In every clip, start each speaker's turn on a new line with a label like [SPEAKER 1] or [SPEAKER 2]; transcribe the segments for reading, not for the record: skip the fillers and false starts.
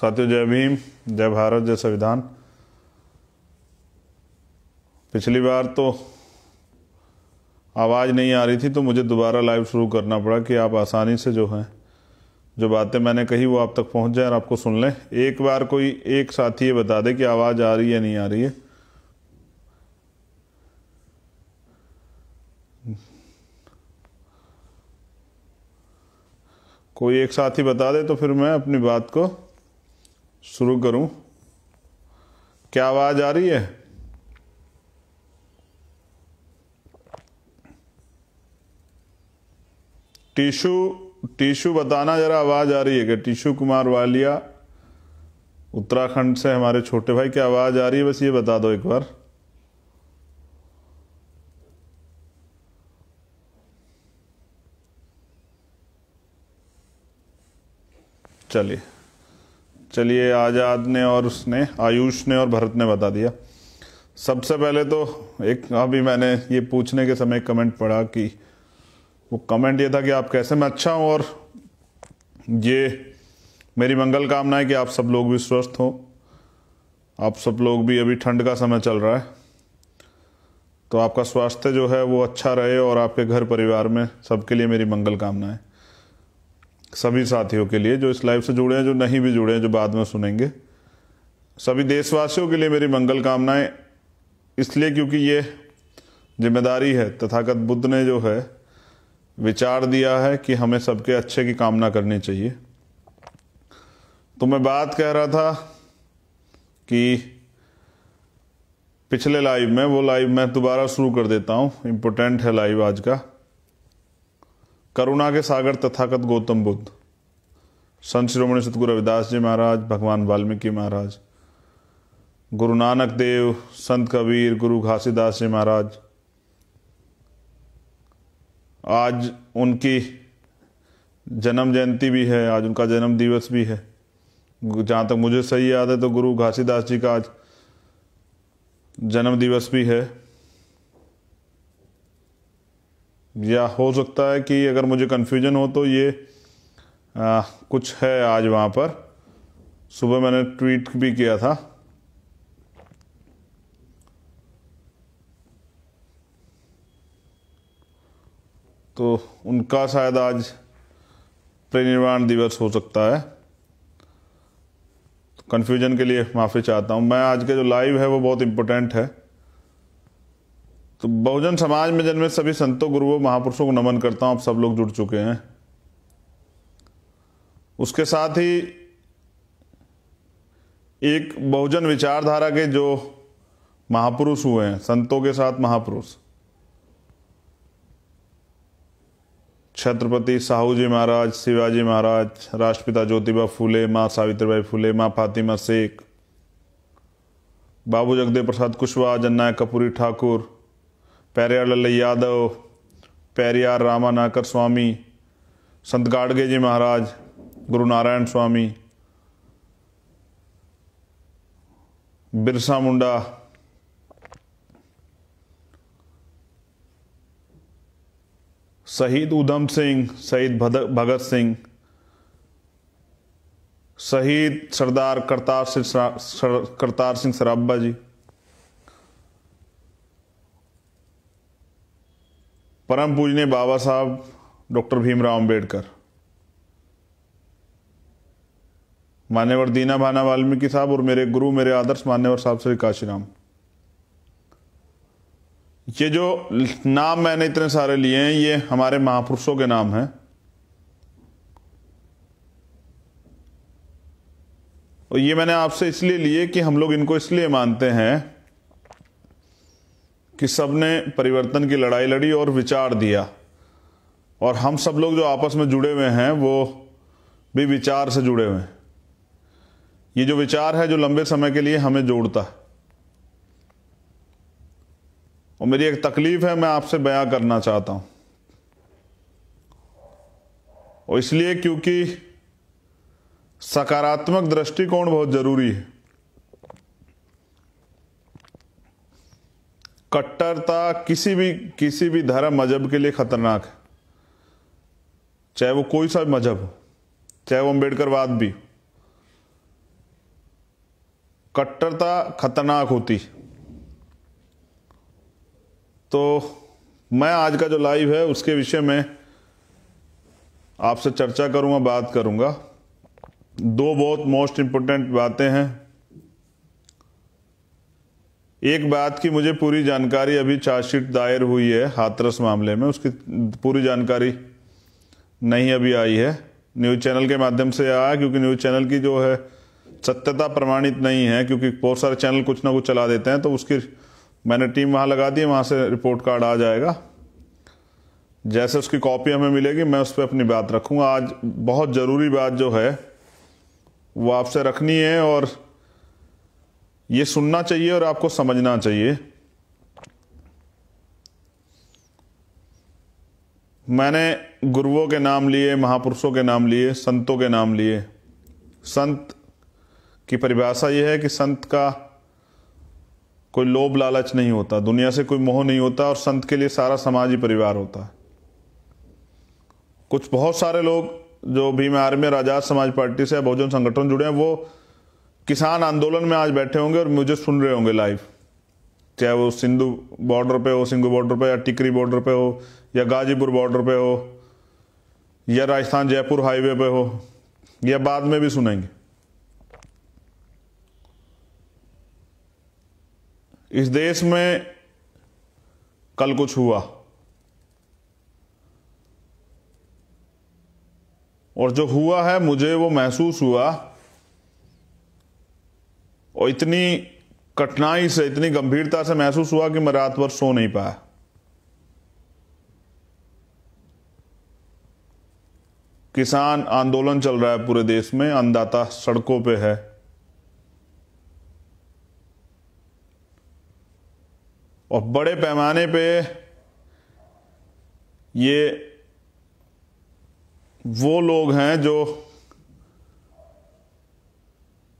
[SPEAKER 1] साथियों, जय भीम, जय भारत, जय संविधान। पिछली बार तो आवाज़ नहीं आ रही थी तो मुझे दोबारा लाइव शुरू करना पड़ा कि आप आसानी से जो है जो बातें मैंने कही वो आप तक पहुंच जाए और आपको सुन लें। एक बार कोई एक साथी ये बता दे कि आवाज़ आ रही है नहीं आ रही है। कोई एक साथी बता दे तो फिर मैं अपनी बात को शुरू करूं। क्या आवाज़ आ रही है? टीशू बताना जरा, आवाज़ आ रही है क्या? टीशू कुमार वालिया उत्तराखंड से हमारे छोटे भाई, क्या आवाज़ आ रही है? बस ये बता दो एक बार। चलिए आज़ाद ने और उसने, आयुष ने और भरत ने बता दिया। सबसे पहले तो एक अभी मैंने ये पूछने के समय कमेंट पढ़ा कि वो कमेंट ये था कि आप कैसे? मैं अच्छा हूँ और ये मेरी मंगल कामना है कि आप सब लोग भी स्वस्थ हों। आप सब लोग भी, अभी ठंड का समय चल रहा है तो आपका स्वास्थ्य जो है वो अच्छा रहे और आपके घर परिवार में सबके लिए मेरी मंगल कामना है। सभी साथियों के लिए जो इस लाइव से जुड़े हैं, जो नहीं भी जुड़े हैं, जो बाद में सुनेंगे, सभी देशवासियों के लिए मेरी मंगल कामनाएं। इसलिए क्योंकि ये जिम्मेदारी है, तथागत बुद्ध ने जो है विचार दिया है कि हमें सबके अच्छे की कामना करनी चाहिए। तो मैं बात कह रहा था कि पिछले लाइव में, वो लाइव मैं दोबारा शुरू कर देता हूँ, इम्पोर्टेंट है लाइव आज का। करुणा के सागर तथागत गौतम बुद्ध, संत शिरोमणि सतगुरु रविदास जी महाराज, भगवान वाल्मीकि महाराज, गुरु नानक देव, संत कबीर, गुरु घासीदास जी महाराज। आज उनकी जन्म जयंती भी है, आज उनका जन्म दिवस भी है। जहाँ तक मुझे सही याद है तो गुरु घासीदास जी का आज जन्म दिवस भी है। या हो सकता है कि अगर मुझे कन्फ्यूजन हो तो ये कुछ है आज वहाँ पर। सुबह मैंने ट्वीट भी किया था। तो उनका शायद आज परिनिर्वाण दिवस हो सकता है। कन्फ्यूजन के लिए माफ़ी चाहता हूँ। मैं आज के जो लाइव है वो बहुत इम्पोर्टेंट है। तो बहुजन समाज में जन्मे सभी संतों, गुरुओं, महापुरुषों को नमन करता हूँ। आप सब लोग जुड़ चुके हैं। उसके साथ ही एक बहुजन विचारधारा के जो महापुरुष हुए हैं, संतों के साथ महापुरुष, छत्रपति साहू जी महाराज, शिवाजी महाराज, राष्ट्रपिता ज्योतिबा फूले, माँ सावित्रीबाई फूले, माँ फातिमा शेख, बाबू जगदेव प्रसाद कुशवाहा, जननायक कपूरी ठाकुर, पेरियार लल्लई यादव, पेरियार रामानाकर स्वामी, संत गाडगे जी महाराज, गुरु नारायण स्वामी, बिरसा मुंडा, शहीद उधम सिंह, शहीद भगत सिंह, शहीद सरदार करतार सिंह सराभा जी, परम पूजनीय बाबा साहब डॉक्टर भीमराव अंबेडकर, मान्यवर दीना भाना वाल्मीकि साहब और मेरे गुरु, मेरे आदर्श मान्यवर साहब श्री काशीराम। ये जो नाम मैंने इतने सारे लिए हैं ये हमारे महापुरुषों के नाम हैं। और ये मैंने आपसे इसलिए लिए कि हम लोग इनको इसलिए मानते हैं कि सबने परिवर्तन की लड़ाई लड़ी और विचार दिया, और हम सब लोग जो आपस में जुड़े हुए हैं वो भी विचार से जुड़े हुए हैं। ये जो विचार है जो लंबे समय के लिए हमें जोड़ता है। और मेरी एक तकलीफ है, मैं आपसे बयां करना चाहता हूं। और इसलिए क्योंकि सकारात्मक दृष्टिकोण बहुत जरूरी है। कट्टरता किसी भी धर्म मजहब के लिए खतरनाक है, चाहे वो कोई सा मजहब हो, चाहे वो अम्बेडकरवाद भी। कट्टरता खतरनाक होती। तो मैं आज का जो लाइव है उसके विषय में आपसे चर्चा करूंगा, बात करूंगा। दो बहुत मोस्ट इंपोर्टेंट बातें हैं। एक बात की मुझे पूरी जानकारी, अभी चार्जशीट दायर हुई है हाथरस मामले में, उसकी पूरी जानकारी नहीं अभी आई है। न्यूज़ चैनल के माध्यम से आया, क्योंकि न्यूज़ चैनल की जो है सत्यता प्रमाणित नहीं है, क्योंकि बहुत सारे चैनल कुछ ना कुछ चला देते हैं। तो उसकी मैंने टीम वहाँ लगा दी है, वहाँ से रिपोर्ट कार्ड आ जाएगा। जैसे उसकी कॉपी हमें मिलेगी मैं उस पर अपनी बात रखूँगा। आज बहुत ज़रूरी बात जो है वो आपसे रखनी है, और ये सुनना चाहिए और आपको समझना चाहिए। मैंने गुरुओं के नाम लिए, महापुरुषों के नाम लिए, संतों के नाम लिए। संत की परिभाषा यह है कि संत का कोई लोभ लालच नहीं होता, दुनिया से कोई मोह नहीं होता, और संत के लिए सारा समाज ही परिवार होता है। कुछ बहुत सारे लोग जो भीम आर्मी और आजाद समाज पार्टी से बहुजन संगठन जुड़े हैं, वो किसान आंदोलन में आज बैठे होंगे और मुझे सुन रहे होंगे लाइव, चाहे वो सिंधु बॉर्डर पे हो, सिंघू बॉर्डर पे, या टिकरी बॉर्डर पे हो, या गाजीपुर बॉर्डर पे हो, या राजस्थान जयपुर हाईवे पे हो, या बाद में भी सुनेंगे। इस देश में कल कुछ हुआ, और जो हुआ है मुझे वो महसूस हुआ, और इतनी कठिनाई से, इतनी गंभीरता से महसूस हुआ कि मैं रात भर सो नहीं पाया। किसान आंदोलन चल रहा है पूरे देश में, अन्नदाता सड़कों पे है। और बड़े पैमाने पे ये वो लोग हैं जो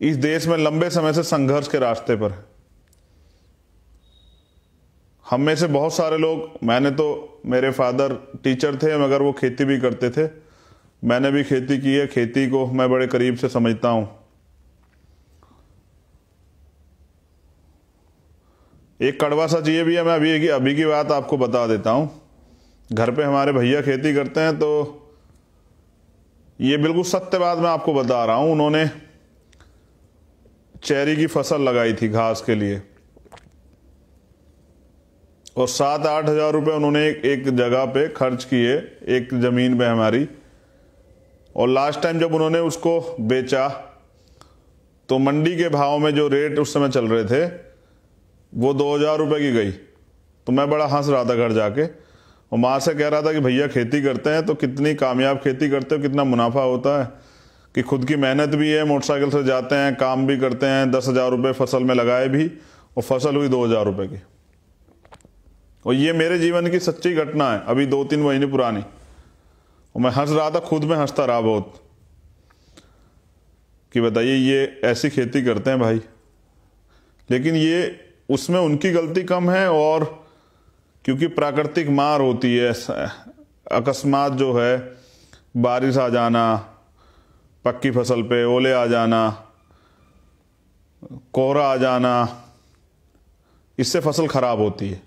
[SPEAKER 1] इस देश में लंबे समय से संघर्ष के रास्ते पर है। हम में से बहुत सारे लोग, मैंने तो, मेरे फादर टीचर थे मगर वो खेती भी करते थे, मैंने भी खेती की है, खेती को मैं बड़े करीब से समझता हूं। एक कड़वा सच ये भी है, मैं अभी की बात आपको बता देता हूं। घर पे हमारे भैया खेती करते हैं, तो ये बिल्कुल सत्य बात मैं आपको बता रहा हूं। उन्होंने चेरी की फसल लगाई थी घास के लिए, और 7-8 हज़ार रुपये उन्होंने एक जगह पे खर्च किए, एक जमीन पे हमारी। और लास्ट टाइम जब उन्होंने उसको बेचा तो मंडी के भाव में जो रेट उस समय चल रहे थे वो 2,000 रुपये की गई। तो मैं बड़ा हंस रहा था घर जाके, और माँ से कह रहा था कि भैया खेती करते हैं तो कितनी कामयाब खेती करते हो, कितना मुनाफा होता है, कि खुद की मेहनत भी है, मोटरसाइकिल से जाते हैं, काम भी करते हैं, 10,000 रुपये फसल में लगाए भी, और फसल हुई 2,000 रुपये की। और ये मेरे जीवन की सच्ची घटना है, अभी 2-3 महीने पुरानी। और मैं हंस रहा था, खुद में हंसता रहा बहुत, कि बताइए ये ऐसी खेती करते हैं भाई। लेकिन ये उसमें उनकी गलती कम है, और क्योंकि प्राकृतिक मार होती है, अकस्मात जो है बारिश आ जाना, पक्की फसल पे ओले आ जाना, कोहरा आ जाना, इससे फसल खराब होती है।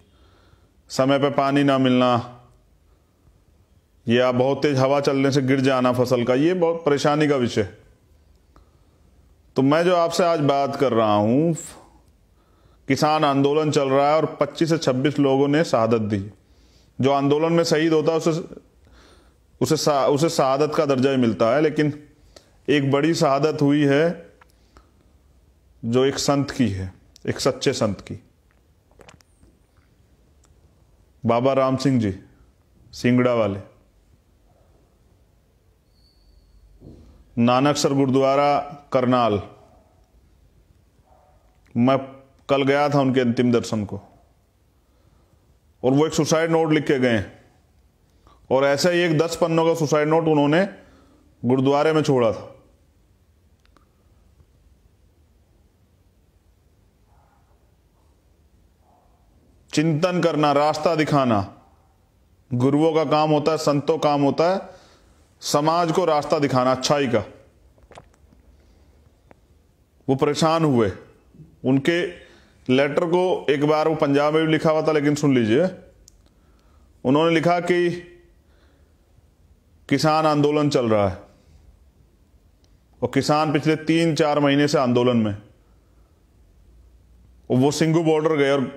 [SPEAKER 1] समय पे पानी ना मिलना, या बहुत तेज हवा चलने से गिर जाना फसल का, ये बहुत परेशानी का विषय। तो मैं जो आपसे आज बात कर रहा हूं, किसान आंदोलन चल रहा है और 25 से 26 लोगों ने शहादत दी। जो आंदोलन में शहीद होता है उसे शहादत का दर्जा ही मिलता है, लेकिन एक बड़ी शहादत हुई है जो एक संत की है, एक सच्चे संत की। बाबा राम सिंह जी, सिंगड़ा वाले, नानकसर गुरुद्वारा करनाल। मैं कल गया था उनके अंतिम दर्शन को, और वो एक सुसाइड नोट लिख के गए, और ऐसा ही एक 10 पन्नों का सुसाइड नोट उन्होंने गुरुद्वारे में छोड़ा था। चिंतन करना, रास्ता दिखाना गुरुओं का काम होता है, संतों का काम होता है, समाज को रास्ता दिखाना अच्छाई का। वो परेशान हुए, उनके लेटर को एक बार वो पंजाब में भी लिखा हुआ था, लेकिन सुन लीजिए, उन्होंने लिखा कि किसान आंदोलन चल रहा है और किसान पिछले 3-4 महीने से आंदोलन में। वो सिंघू बॉर्डर गए और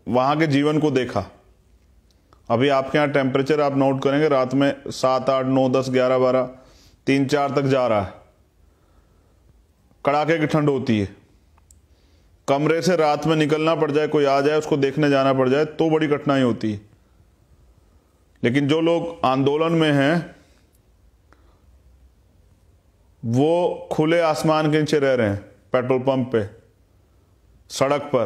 [SPEAKER 1] वहां के जीवन को देखा। अभी आपके यहाँ टेम्परेचर आप नोट करेंगे, रात में 7, 8, 9, 10, 11, 12, 3, 4 तक जा रहा है। कड़ाके की ठंड होती है। कमरे से रात में निकलना पड़ जाए, कोई आ जाए उसको देखने जाना पड़ जाए तो बड़ी कठिनाई होती है। लेकिन जो लोग आंदोलन में हैं वो खुले आसमान के नीचे रह रहे हैं, पेट्रोल पंप पे, सड़क पर,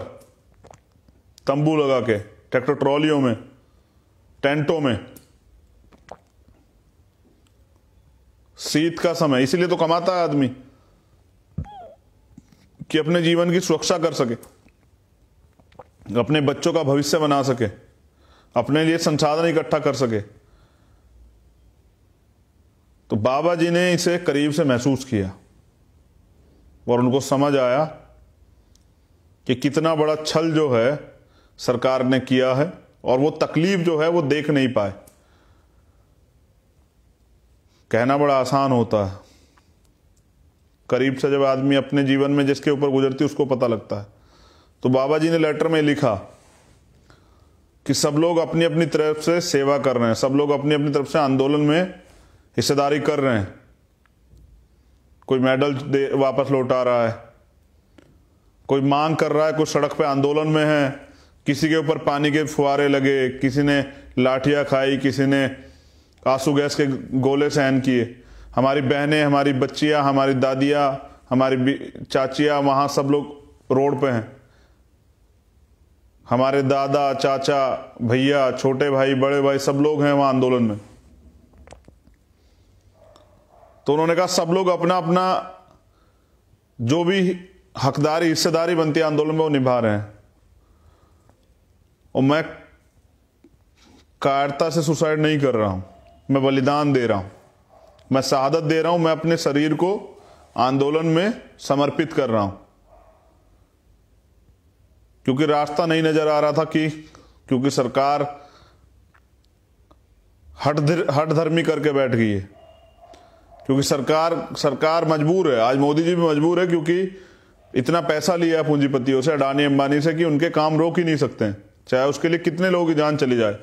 [SPEAKER 1] तंबू लगा के, ट्रैक्टर ट्रॉलियों में, टेंटों में। शीत का समय, इसीलिए तो कमाता है आदमी कि अपने जीवन की सुरक्षा कर सके, अपने बच्चों का भविष्य बना सके, अपने लिए संसाधन इकट्ठा कर सके। तो बाबा जी ने इसे करीब से महसूस किया और उनको समझ आया कि कितना बड़ा छल जो है सरकार ने किया है, और वो तकलीफ जो है वो देख नहीं पाए। कहना बड़ा आसान होता है, करीब से जब आदमी अपने जीवन में जिसके ऊपर गुजरती है उसको पता लगता है। तो बाबा जी ने लेटर में लिखा कि सब लोग अपनी अपनी तरफ से सेवा कर रहे हैं, सब लोग अपनी अपनी तरफ से आंदोलन में हिस्सेदारी कर रहे हैं। कोई मेडल वापस लौटा रहा है, कोई मांग कर रहा है, कोई सड़क पे आंदोलन में है, किसी के ऊपर पानी के फुहारे लगे, किसी ने लाठियां खाई, किसी ने आंसू गैस के गोले सहन किए। हमारी बहनें, हमारी बच्चियां, हमारी दादियां, हमारी चाचियां वहां सब लोग रोड पे हैं। हमारे दादा, चाचा, भैया, छोटे भाई, बड़े भाई, सब लोग हैं वहां आंदोलन में। तो उन्होंने कहा सब लोग अपना अपना जो भी हकदारी, हिस्सेदारी बनती है आंदोलन में वो निभा रहे हैं। और मैं कायरता से सुसाइड नहीं कर रहा हूं, मैं बलिदान दे रहा हूं, मैं शहादत दे रहा हूं, मैं अपने शरीर को आंदोलन में समर्पित कर रहा हूं। क्योंकि रास्ता नहीं नजर आ रहा था, क्योंकि सरकार हठ धर्मी करके बैठ गई है। क्योंकि सरकार मजबूर है, आज मोदी जी भी मजबूर है, क्योंकि इतना पैसा लिया है पूंजीपतियों से, अडानी अंबानी से, कि उनके काम रोक ही नहीं सकते हैं, चाहे उसके लिए कितने लोगों की जान चली जाए।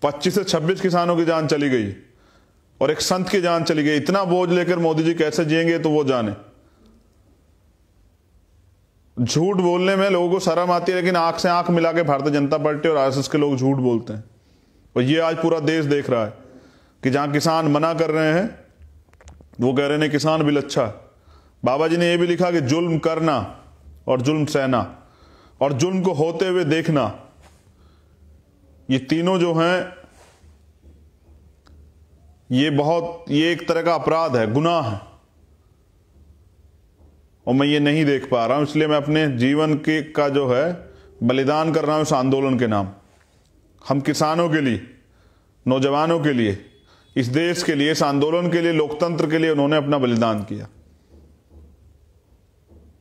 [SPEAKER 1] 25 से 26 किसानों की जान चली गई और एक संत की जान चली गई। इतना बोझ लेकर मोदी जी कैसे जिएंगे तो वो जाने। झूठ बोलने में लोगों को शर्म आती है, लेकिन आंख से आंख मिला के भारतीय जनता पार्टी और आरएसएस के लोग झूठ बोलते हैं। और ये आज पूरा देश देख रहा है कि जहां किसान मना कर रहे हैं वो कह रहे हैं किसान बिल अच्छा है। बाबा जी ने यह भी लिखा कि जुल्म करना और जुल्म सहना और जुल्म को होते हुए देखना, ये तीनों जो हैं ये एक तरह का अपराध है, गुनाह है, और मैं ये नहीं देख पा रहा हूं। इसलिए मैं अपने जीवन का जो है बलिदान कर रहा हूं इस आंदोलन के नाम। हम किसानों के लिए, नौजवानों के लिए, इस देश के लिए, इस आंदोलन के लिए, लोकतंत्र के लिए उन्होंने अपना बलिदान किया।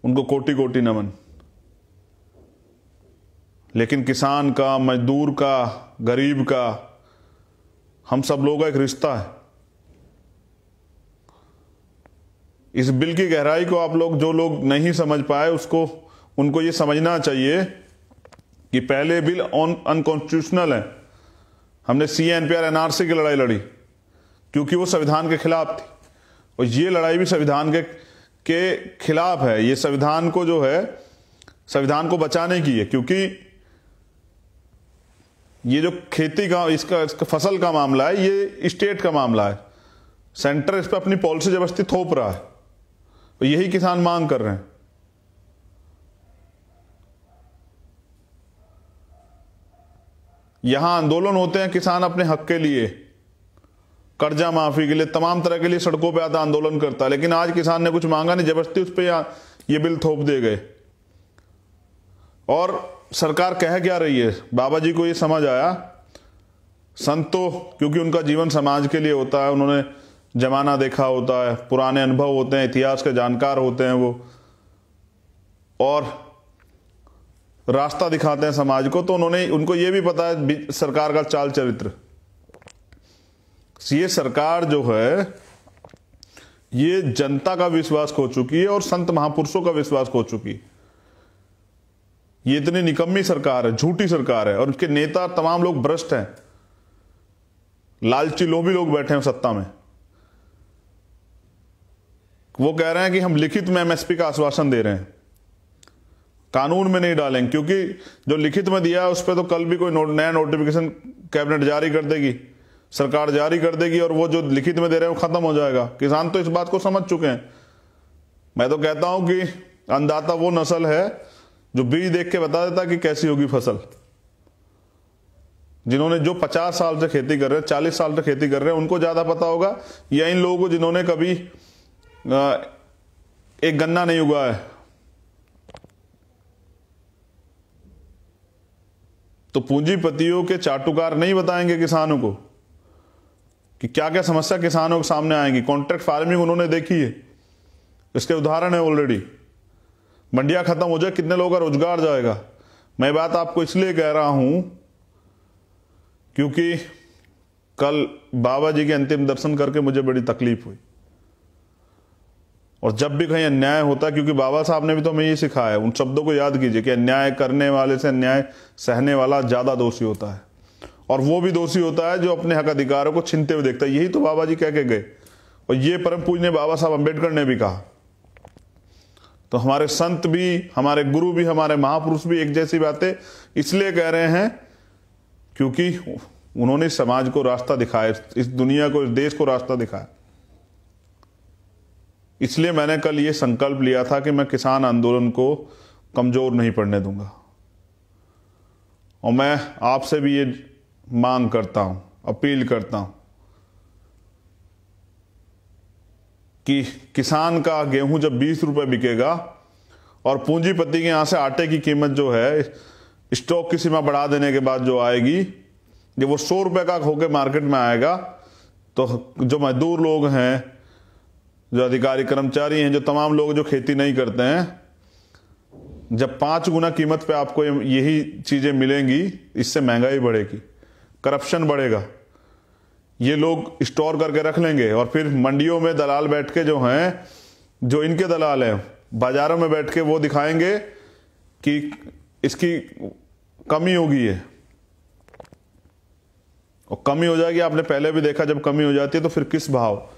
[SPEAKER 1] उनको कोटि कोटि नमन। लेकिन किसान का, मजदूर का, गरीब का, हम सब लोगों का एक रिश्ता है। इस बिल की गहराई को आप लोग, जो लोग नहीं समझ पाए, उनको ये समझना चाहिए कि पहले बिल अनकॉन्स्टिट्यूशनल है। हमने CA-NPR NRC की लड़ाई लड़ी क्योंकि वो संविधान के खिलाफ थी, और ये लड़ाई भी संविधान के खिलाफ है। ये संविधान को जो है, संविधान को बचाने की है, क्योंकि ये जो खेती का इसका फसल का मामला है, ये स्टेट का मामला है। सेंटर इस पर अपनी पॉलिसी जबरदस्ती थोप रहा है, और यही किसान मांग कर रहे हैं। यहां आंदोलन होते हैं किसान अपने हक के लिए, कर्जा माफी के लिए, तमाम तरह के लिए सड़कों पे आता आंदोलन करता है। लेकिन आज किसान ने कुछ मांगा नहीं, जबरदस्ती उस पर ये बिल थोप दिए गए। और सरकार कह क्या रही है? बाबा जी को ये समझ आया, संत तो क्योंकि उनका जीवन समाज के लिए होता है, उन्होंने जमाना देखा होता है, पुराने अनुभव होते हैं, इतिहास के जानकार होते हैं वो, और रास्ता दिखाते हैं समाज को, तो उनको ये भी पता है सरकार का चाल चरित्र। ये सरकार जो है ये जनता का विश्वास खो चुकी है और संत महापुरुषों का विश्वास खो चुकी है। ये इतनी निकम्मी सरकार है, झूठी सरकार है, और उनके नेता तमाम लोग भ्रष्ट हैं, लालची लोभी लोग बैठे हैं सत्ता में। वो कह रहे हैं कि हम लिखित में एमएसपी का आश्वासन दे रहे हैं, कानून में नहीं डालेंगे, क्योंकि जो लिखित में दिया है उस पर तो कल भी कोई नया नोटिफिकेशन कैबिनेट जारी कर देगी, सरकार जारी कर देगी, और वो जो लिखित में दे रहे हैं वो खत्म हो जाएगा। किसान तो इस बात को समझ चुके हैं। मैं तो कहता हूं कि अन्नदाता वो नस्ल है जो बीज देख के बता देता कि कैसी होगी फसल। जिन्होंने जो 50 साल से खेती कर रहे हैं, 40 साल से खेती कर रहे हैं, उनको ज्यादा पता होगा, या इन लोगों को जिन्होंने कभी एक गन्ना नहीं उगाया है। तो पूंजीपतियों के चाटुकार नहीं बताएंगे किसानों को कि क्या क्या समस्या किसानों के सामने आएंगी। कॉन्ट्रैक्ट फार्मिंग उन्होंने देखी है, इसके उदाहरण है ऑलरेडी। मंडियां खत्म हो जाए, कितने लोगों का रोजगार जाएगा। मैं बात आपको इसलिए कह रहा हूं क्योंकि कल बाबा जी के अंतिम दर्शन करके मुझे बड़ी तकलीफ हुई। और जब भी कहीं अन्याय होता है, क्योंकि बाबा साहब ने भी तो हमें ये सिखाया है, उन शब्दों को याद कीजिए कि अन्याय करने वाले से अन्याय सहने वाला ज्यादा दोषी होता है, और वो भी दोषी होता है जो अपने हक अधिकारों को छीनते हुए देखता है। यही तो बाबा जी कह के गए, और ये परम पूज्य बाबा साहब अम्बेडकर ने भी कहा। तो हमारे संत भी, हमारे गुरु भी, हमारे महापुरुष भी एक जैसी बातें इसलिए कह रहे हैं क्योंकि उन्होंने समाज को रास्ता दिखाया, इस दुनिया को, इस देश को रास्ता दिखाया। इसलिए मैंने कल ये संकल्प लिया था कि मैं किसान आंदोलन को कमजोर नहीं पड़ने दूंगा। और मैं आपसे भी ये मांग करता हूं, अपील करता हूं कि किसान का गेहूं जब 20 रुपए बिकेगा और पूंजीपति के यहां से आटे की कीमत जो है स्टॉक की सीमा बढ़ा देने के बाद जो आएगी, जब वो 100 रुपए का होकर मार्केट में आएगा, तो जो मजदूर लोग हैं, जो अधिकारी कर्मचारी हैं, जो तमाम लोग जो खेती नहीं करते हैं, जब 5 गुना कीमत पे आपको यही चीजें मिलेंगी, इससे महंगाई बढ़ेगी, करप्शन बढ़ेगा। ये लोग स्टोर करके रख लेंगे, और फिर मंडियों में दलाल बैठ के जो हैं, जो इनके दलाल हैं, बाजारों में बैठ के वो दिखाएंगे कि इसकी कमी होगी है, और कमी हो जाएगी। आपने पहले भी देखा, जब कमी हो जाती है तो फिर किस भाव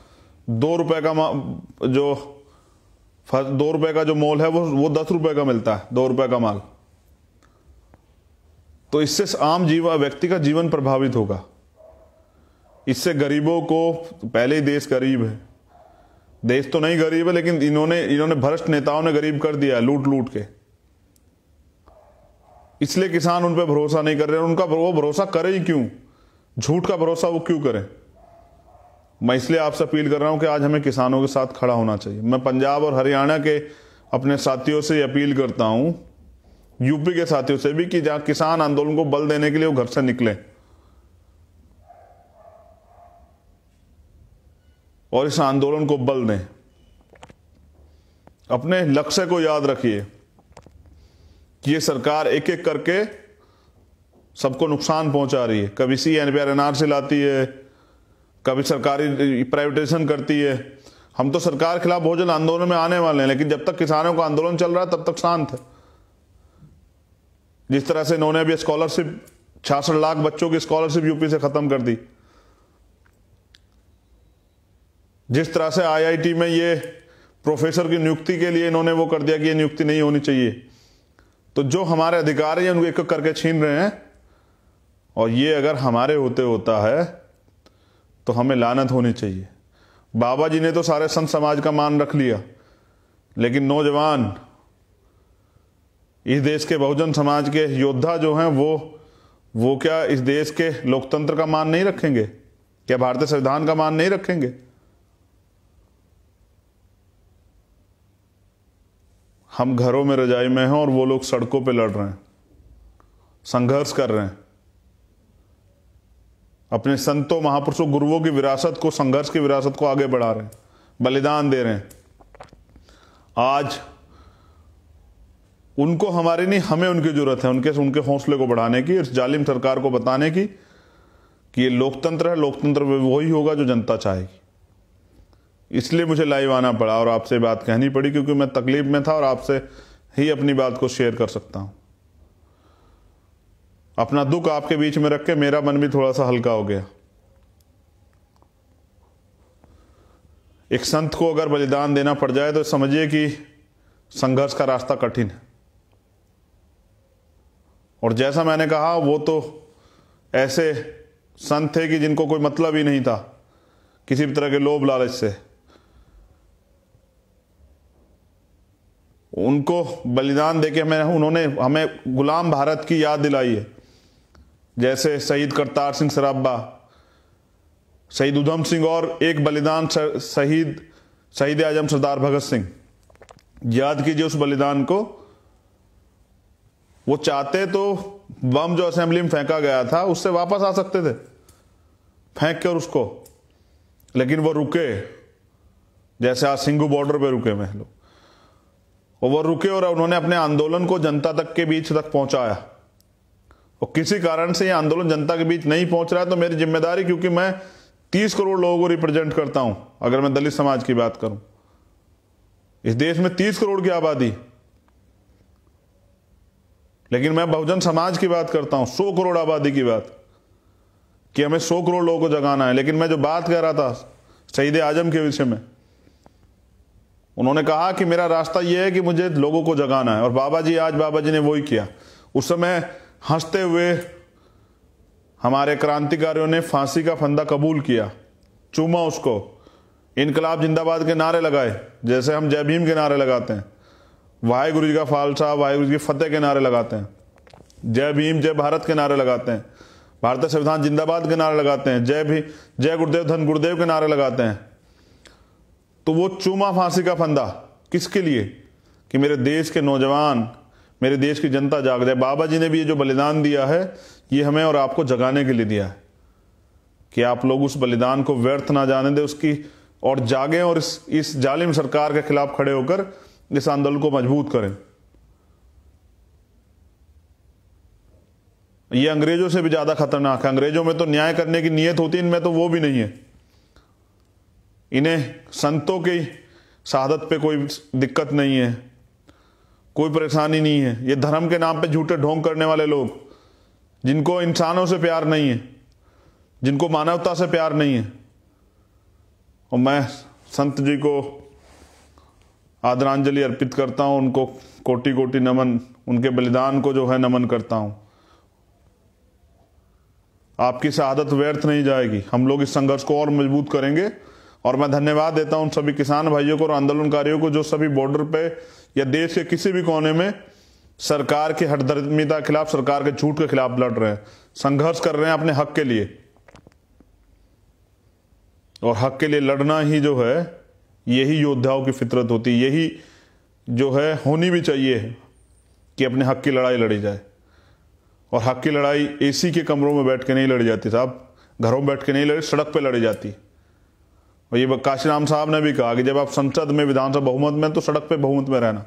[SPEAKER 1] 2 रुपए का जो मोल है वो 10 रुपए का मिलता है, 2 रुपए का माल। तो इससे आम व्यक्ति का जीवन प्रभावित होगा। इससे गरीबों को, पहले ही देश गरीब है, देश तो नहीं गरीब है, लेकिन इन्होंने भ्रष्ट नेताओं ने गरीब कर दिया है लूट लूट के। इसलिए किसान उन पर भरोसा नहीं कर रहे। उनका वो भरोसा करे ही क्यों? झूठ का भरोसा वो क्यों करें? मैं इसलिए आपसे अपील कर रहा हूं कि आज हमें किसानों के साथ खड़ा होना चाहिए। मैं पंजाब और हरियाणा के अपने साथियों से अपील करता हूं, यूपी के साथियों से भी, कि जहां किसान आंदोलन को बल देने के लिए वो घर से निकले और इस आंदोलन को बल दें। अपने लक्ष्य को याद रखिए कि ये सरकार एक एक करके सबको नुकसान पहुंचा रही है। कभी CNPR NRC लाती है, कभी सरकारी प्राइवेटाइजेशन करती है। हम तो सरकार के खिलाफ बहुत जल्द आंदोलन में आने वाले हैं, लेकिन जब तक किसानों का आंदोलन चल रहा है तब तक शांत है। जिस तरह से इन्होंने अभी स्कॉलरशिप, 66 लाख बच्चों की स्कॉलरशिप यूपी से खत्म कर दी, जिस तरह से IIT में ये प्रोफेसर की नियुक्ति के लिए इन्होंने वो कर दिया कि ये नियुक्ति नहीं होनी चाहिए। तो जो हमारे अधिकारी हैं उनको एक एक करके छीन रहे हैं, और ये अगर हमारे होता है तो हमें लानत होनी चाहिए। बाबा जी ने तो सारे संत समाज का मान रख लिया, लेकिन नौजवान, इस देश के बहुजन समाज के योद्धा जो हैं, वो क्या इस देश के लोकतंत्र का मान नहीं रखेंगे? क्या भारतीय संविधान का मान नहीं रखेंगे? हम घरों में, रजाई में हैं, और वो लोग सड़कों पे लड़ रहे हैं, संघर्ष कर रहे हैं, अपने संतों, महापुरुषों, गुरुओं की विरासत को, संघर्ष की विरासत को आगे बढ़ा रहे हैं, बलिदान दे रहे हैं। आज उनको हमारी नहीं, हमें उनकी जरूरत है, उनके हौसले को बढ़ाने की, इस जालिम सरकार को बताने की कि ये लोकतंत्र है, लोकतंत्र में वही होगा जो जनता चाहेगी। इसलिए मुझे लाइव आना पड़ा और आपसे बात कहनी पड़ी, क्योंकि मैं तकलीफ में था और आपसे ही अपनी बात को शेयर कर सकता हूं। अपना दुख आपके बीच में रख के मेरा मन भी थोड़ा सा हल्का हो गया। एक संत को अगर बलिदान देना पड़ जाए तो समझिए कि संघर्ष का रास्ता कठिन है। और जैसा मैंने कहा, वो तो ऐसे संत थे कि जिनको कोई मतलब ही नहीं था किसी भी तरह के लोभ लालच से। उनको बलिदान देके उन्होंने हमें गुलाम भारत की याद दिलाई है। जैसे शहीद करतार सिंह सराभा, शहीद उधम सिंह और एक बलिदान शहीद आजम सरदार भगत सिंह, याद कीजिए उस बलिदान को। वो चाहते तो बम जो असेंबली में फेंका गया था उससे वापस आ सकते थे फेंक कर उसको, लेकिन वो रुके। जैसे आज सिंघू बॉर्डर पे रुके मैं लोग, और वो रुके और उन्होंने अपने आंदोलन को जनता तक के बीच तक पहुंचाया। और किसी कारण से ये आंदोलन जनता के बीच नहीं पहुंच रहा है तो मेरी जिम्मेदारी, क्योंकि मैं 30 करोड़ लोगों को रिप्रेजेंट करता हूं। अगर मैं दलित समाज की बात करूं, इस देश में 30 करोड़ की आबादी, लेकिन मैं बहुजन समाज की बात करता हूं, 100 करोड़ आबादी की बात, कि हमें 100 करोड़ लोगों को जगाना है। लेकिन मैं जो बात कह रहा था शहीद आजम के विषय में, उन्होंने कहा कि मेरा रास्ता यह है कि मुझे लोगों को जगाना है, और बाबा जी ने वही किया। उस समय हंसते हुए हमारे क्रांतिकारियों ने फांसी का फंदा कबूल किया, चूमा उसको, इनकलाब जिंदाबाद के नारे लगाए, जैसे हम जय भीम के नारे लगाते हैं, वाहेगुरु जी का फालसा, वाहेगुरु जी की फतेह के नारे लगाते हैं, जय भीम जय भारत के नारे लगाते हैं, भारतीय संविधान जिंदाबाद के नारे लगाते हैं, जय गुरुदेव धन गुरुदेव के नारे लगाते हैं। तो वो चूमा फांसी का फंदा किसके लिए? कि मेरे देश के नौजवान, मेरे देश की जनता जाग जाए। बाबा जी ने भी ये जो बलिदान दिया है, ये हमें और आपको जगाने के लिए दिया है कि आप लोग उस बलिदान को व्यर्थ ना जाने दें उसकी, और जागें और इस जालिम सरकार के खिलाफ खड़े होकर इस आंदोलन को मजबूत करें। ये अंग्रेजों से भी ज्यादा खतरनाक है। अंग्रेजों में तो न्याय करने की नीयत होती है, इनमें तो वो भी नहीं है। इन्हें संतों की शहादत पे कोई दिक्कत नहीं है, कोई परेशानी नहीं है। ये धर्म के नाम पे झूठे ढोंग करने वाले लोग, जिनको इंसानों से प्यार नहीं है, जिनको मानवता से प्यार नहीं है। और मैं संत जी को आदरांजलि अर्पित करता हूं, उनको कोटि कोटि नमन, उनके बलिदान को जो है नमन करता हूं। आपकी शहादत व्यर्थ नहीं जाएगी। हम लोग इस संघर्ष को और मजबूत करेंगे। और मैं धन्यवाद देता हूं उन सभी किसान भाइयों को और आंदोलनकारियों को जो सभी बॉर्डर पे या देश के किसी भी कोने में सरकार की हठधर्मिता के खिलाफ, सरकार के झूठ के खिलाफ लड़ रहे हैं, संघर्ष कर रहे हैं अपने हक के लिए। और हक के लिए लड़ना ही जो है, यही योद्धाओं की फितरत होती है, यही जो है होनी भी चाहिए कि अपने हक की लड़ाई लड़ी जाए। और हक की लड़ाई एसी के कमरों में बैठ के नहीं लड़ी जाती साहब, घरों में बैठ के नहीं लड़ी, सड़क पे लड़ी जाती। और ये काशीराम साहब ने भी कहा कि जब आप संसद में, विधानसभा बहुमत में, तो सड़क पे बहुमत में रहना।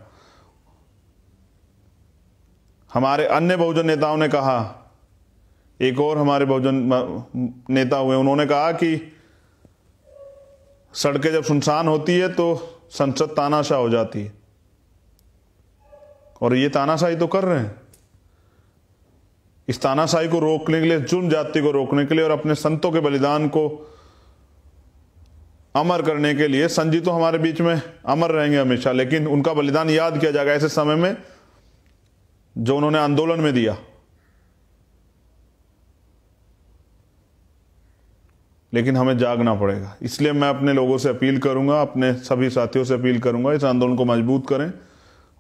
[SPEAKER 1] हमारे अन्य बहुजन नेताओं ने कहा, एक और हमारे बहुजन नेता हुए, उन्होंने कहा कि सड़कें जब सुनसान होती है तो संसद तानाशाह हो जाती है। और ये तानाशाही तो कर रहे हैं। इस तानाशाही को रोकने के लिए, जुल्म जाति को रोकने के लिए और अपने संतों के बलिदान को अमर करने के लिए, संत जी तो हमारे बीच में अमर रहेंगे हमेशा, लेकिन उनका बलिदान याद किया जाएगा ऐसे समय में जो उन्होंने आंदोलन में दिया। लेकिन हमें जागना पड़ेगा। इसलिए मैं अपने लोगों से अपील करूंगा, अपने सभी साथियों से अपील करूंगा, इस आंदोलन को मजबूत करें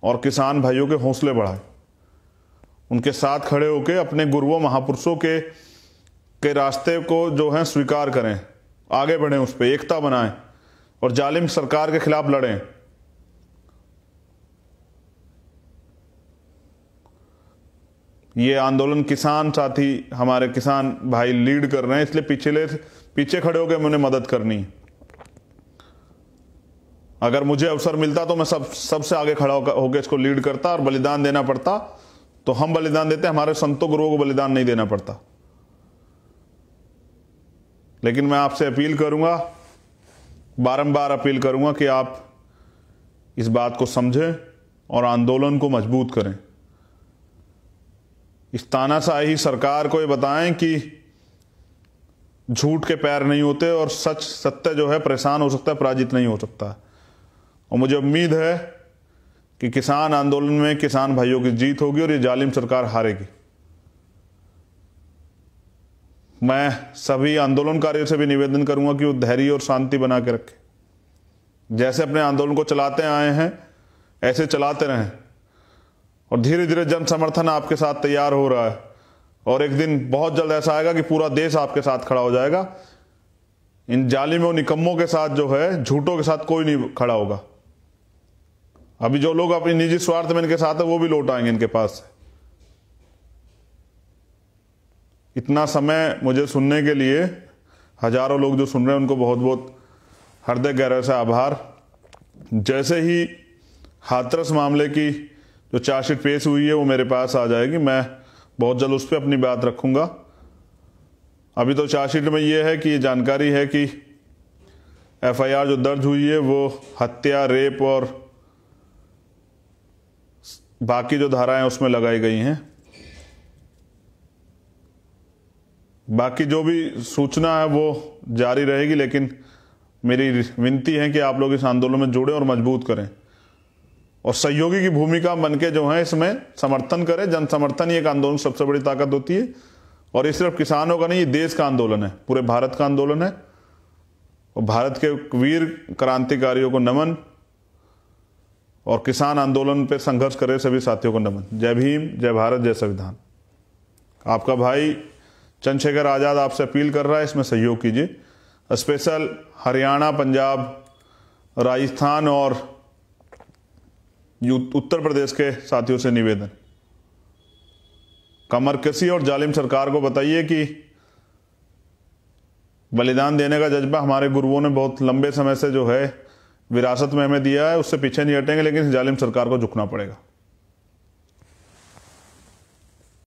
[SPEAKER 1] और किसान भाइयों के हौसले बढ़ाएं। उनके साथ खड़े होकर अपने गुरुओं महापुरुषों के रास्ते को जो है स्वीकार करें, आगे बढ़ें, उस पर एकता बनाएं और जालिम सरकार के खिलाफ लड़ें। ये आंदोलन किसान साथी, हमारे किसान भाई लीड कर रहे हैं, इसलिए पीछे खड़े होकर हमें उन्हें मदद करनी। अगर मुझे अवसर मिलता तो मैं सबसे आगे खड़ा होकर इसको लीड करता और बलिदान देना पड़ता तो हम बलिदान देते, हमारे संतों गुरुओं को बलिदान नहीं देना पड़ता। लेकिन मैं आपसे अपील करूंगा, बारंबार अपील करूंगा कि आप इस बात को समझें और आंदोलन को मजबूत करें। इस तानाशाही सरकार को ये बताएं कि झूठ के पैर नहीं होते और सत्य जो है परेशान हो सकता है, पराजित नहीं हो सकता। और मुझे उम्मीद है कि किसान आंदोलन में किसान भाइयों की जीत होगी और ये जालिम सरकार हारेगी। मैं सभी आंदोलनकारियों से भी निवेदन करूंगा कि वो धैर्य और शांति बना के रखें। जैसे अपने आंदोलन को चलाते आए हैं ऐसे चलाते रहें और धीरे धीरे जन समर्थन आपके साथ तैयार हो रहा है और एक दिन बहुत जल्द ऐसा आएगा कि पूरा देश आपके साथ खड़ा हो जाएगा। इन जालिमों निकम्मों के साथ जो है, झूठों के साथ कोई नहीं खड़ा होगा। अभी जो लोग अपनी निजी स्वार्थ में इनके साथ है वो भी लौट आएंगे इनके पास से। इतना समय मुझे सुनने के लिए हजारों लोग जो सुन रहे हैं उनको बहुत बहुत हृदय गहराई से आभार। जैसे ही हाथरस मामले की जो चार्जशीट पेश हुई है वो मेरे पास आ जाएगी, मैं बहुत जल्द उस पर अपनी बात रखूंगा। अभी तो चार्जशीट में ये है कि ये जानकारी है कि एफआईआर जो दर्ज हुई है वो हत्या, रेप और बाकी जो धाराएं उसमें लगाई गई हैं। बाकी जो भी सूचना है वो जारी रहेगी, लेकिन मेरी विनती है कि आप लोग इस आंदोलन में जुड़े और मजबूत करें और सहयोगी की भूमिका बनके जो है इसमें समर्थन करें। जन समर्थन ही एक आंदोलन सबसे बड़ी ताकत होती है और ये सिर्फ किसानों का नहीं, ये देश का आंदोलन है, पूरे भारत का आंदोलन है। और भारत के वीर क्रांतिकारियों को नमन और किसान आंदोलन पे संघर्ष करे सभी साथियों को नमन। जय भीम, जय भारत, जय संविधान। आपका भाई चंद्रशेखर आजाद आपसे अपील कर रहा है, इसमें सहयोग कीजिए। स्पेशल हरियाणा, पंजाब, राजस्थान और उत्तर प्रदेश के साथियों से निवेदन, कमर कसी और जालिम सरकार को बताइए कि बलिदान देने का जज्बा हमारे गुरुओं ने बहुत लंबे समय से जो है विरासत में हमें दिया है, उससे पीछे नहीं हटेंगे, लेकिन जालिम सरकार को झुकना पड़ेगा।